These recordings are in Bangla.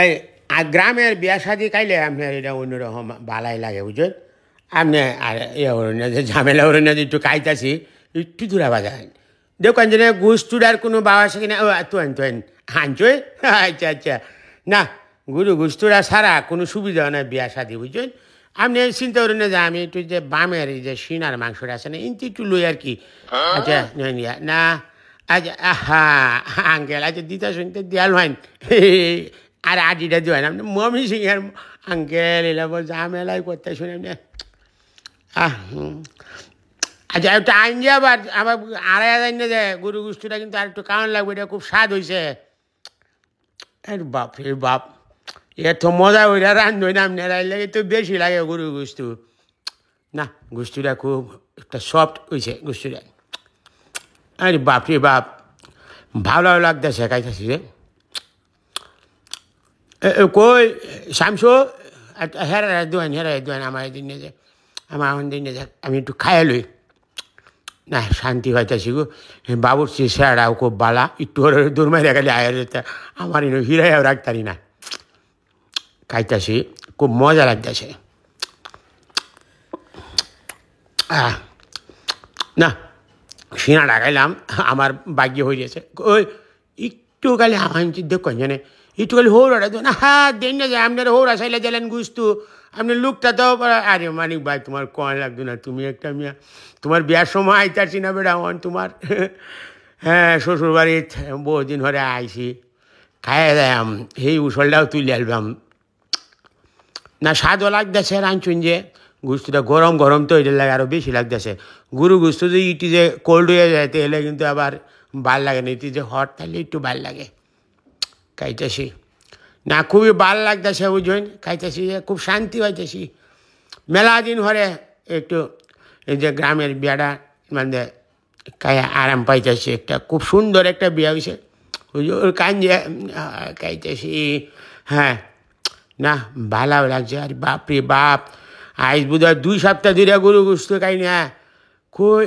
এই গ্রামের বিয়া শাদি খাইলে আপনার এটা অন্যরকম ভালাই লাগে বুঝলেন আপনি আর ইয়ে হলেন না যে ঝামেলা হলেন না যে একটু খাইতেছি একটু দূরা বাজান দেখুন যে গুস্তুরার কোনো বাবা আছে কিনা ও তোন হাঁচই আচ্ছা আচ্ছা না গুরু গুস্তুরা ছাড়া কোনো সুবিধা হয় না বিয়া শাদি বুঝলেন আপনি চিন্তা করেন না যে আমি একটু যে বামের এই যে সিনার মাংসটা আছে না ইনটি একটু লই আর কি আচ্ছা না আচ্ছা হ্যাঁ আঙ্কেল আচ্ছা দিতে শুনতে দেয়াল হয় আর আটিটা দেওয়া না আপনি মমি সিং এর আঙ্কেল এলা বল ঝামেলাই করতে শুনে আপনি আচ্ছা একটা আইন যে আবার আমার 2,500 না যে গরু গুস্তুটা কিন্তু আর একটু কারণ লাগবে এটা খুব স্বাদ হয়েছে বাপ রে বাপ এত মজা ওইটা রান্ধই না আপনি লাগে তো বেশি লাগে গরু গুস্তু না গুস্তুটা খুব একটা সফট হয়েছে গুস্তুটা আরে বাপ রে বাপ ভালো লাগতেছে খাইতেছি রে কই শামসু হেরা দেন আমার দিনে যে আমার দিনে যে আমি একটু খাইয়া লই না শান্তি হইতেছি গো বাবুর চেহারাও খুব বালা একটু দূর মাইরা গেলে আয়ের আমার হিরাইও রাখতারি না খাইতেছি খুব মজা লাগতেছে না সিনা লাগাইলাম আমার ভাগ্য হয়ে গেছে ওই একটু খালি আমার দেখুন জানে একটু খালি হৌরাটা দেন হ্যাঁ দেন না যে আপনার হৌরা চাইলে দিলেন গুস্তু আপনার লুকটা তো আরে মানিক ভাই তোমার কন লাগতো না তুমি একটা মিয়া তোমার বিয়ার সময় আইতারছি না বেড়া আমার তোমার হ্যাঁ শ্বশুরবাড়ির বহুদিন ধরে আইসি খাইয়ে দেয়াম সেই উসলটাও তুলে আলবাম না স্বাদও লাগতেছে রাঁচুন যে গুস্তুটা গরম গরম তো এটার লাগে আরও বেশি লাগতেছে গুরু গুস্তু যে ইটি যে কোল্ড হয়ে যায় তাহলে কিন্তু আবার ভাল লাগে না ইটি যে হট তাহলে একটু ভাল লাগে খাইতেছি না খুবই ভাল লাগতেছে বুঝুন খাইতেছি খুব শান্তি হইতেছি মেলা দিন ধরে একটু এই যে গ্রামের বিয়াটা মানে খাই আরাম পাইতেছি একটা খুব সুন্দর একটা বিয়া হয়েছে হুজুর কাঞ্জে খাইতেছি হ্যাঁ না ভালো লাগছে আর বাপ রে বাপ আজ বোধহয় 2 সপ্তাহ ধরে গরু গুস্ত খাই না কই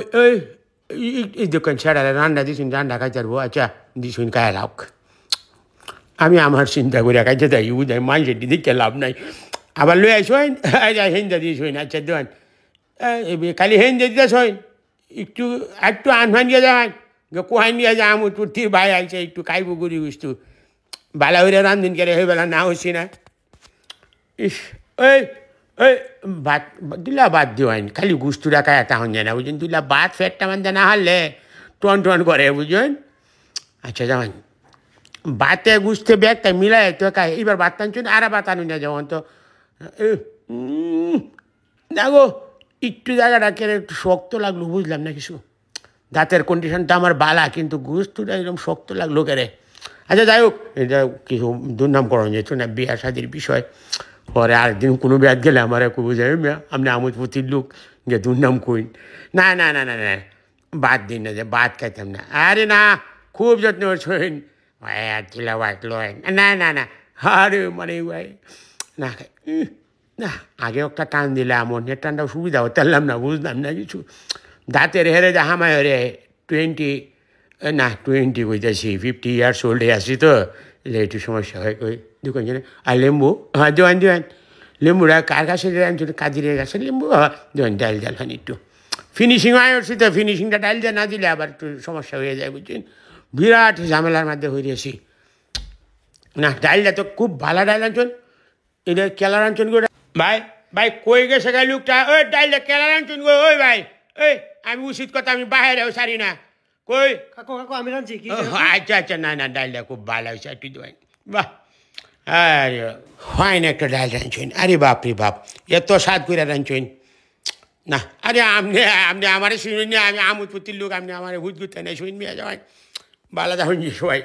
এই দোকান ছাড়া রান্না দিছুন রান্না খাইতে পারবো আচ্ছা দিছুন খায় লাভ আমি আমার চিন্তা করে খাইতে থাকি বুঝাই মানুষের দিকে লাভ নাই আবার লই আইসইন হেন্দা দিয়েছইন আচ্ছা দেন খালি হেন্দা দিতেছইন একটু একটু আনফান দিয়ে যান কোহাই নিয়ে যা আমি তুর্তির ভাই আইছে একটু খাইব গরু গুস্তু বালা হইরে রান্ধুন কেড়ে হয়ে বেলা না হচ্ছি না ইস ওই ওই ভাত দিলা বাদ দিওয়াইন খালি গুস্তুরা খায় তখন যায় না বুঝলেন দিলা ভাত ফেটটা মানতে না হারলে টন করে বুঝলেন আচ্ছা যেমন ভাতে গুছতে ব্যাগটা মিলাই তো খায় এইবার ভাত টানছুন আর ভাত আনুন না যেমন তো দেখো একটু জায়গাটা কেন একটু শক্ত লাগলো বুঝলাম না কিছু দাঁতের কন্ডিশনটা আমার বালা কিন্তু গুস্তুটা এরকম শক্ত লাগলো কেরে আচ্ছা যাই হোক এটা কিছু দুর্নাম করা যেত না বিয়া শাদির বিষয় পরে আরেকদিন কোনো ব্যাগ গেলে আমার একটু বুঝাই আপনি আমোদপতির লোক যে দুর্নাম কইন না না না না না বাদ দিন না যে ভাত খাইতাম না আরে না খুব যত্ন করছেন চিলা ভাত লয় না না না আরে মানে ভাই না না আগে একটা টান দিলাম অন্যের টানটাও সুবিধা হতে পারলাম না বুঝলাম না কিছু দাঁতের হেরে যা হামায় হেরে 20 কইতেছি 50 ইয়ার্স ওল্ডে আসি তো একটু সমস্যা হয় কই দোকান জানে আর লেম্বু হ্যাঁ দেওয়ান লেম্বুরা কার কাছে দেন কাজিরের কাছে লেম্বু দেওয়ান ডাল হয় একটু ফিনিশিং হয় আসছি তো ফিনিশিংটা ডাল না দিলে আবার একটু সমস্যা হয়ে যায় বুঝছেন বিরাট ঝামেলার মধ্যে হয়ে গেছি না ডালটা তো খুব ভালো ডাল আনছেন এটা কেলার আনছেন গো ভাই ভাই কই গেছে গাই লোকটা ওই ডালটা কেলার আনছেন গো ওই ভাই ওই আমি উচিত কথা আমি বাইরেও সারি না কই কাকু আমি রাঁধছি কি আচ্ছা আচ্ছা না না ডালটা খুব ভালো হয়েছে একটু দেবেন বাহ আরে হয় না একটা ডাল রাঁধছেন আরে বাপ রে বাপ এত স্বাদ করে রাঁধছেন না আরে আপনি আমার শুনুন আমি আমোদপতির লোক আপনি আমার হুদ গুতে নেই শুনবি যাওয়াই বালাদা হইনি সবাই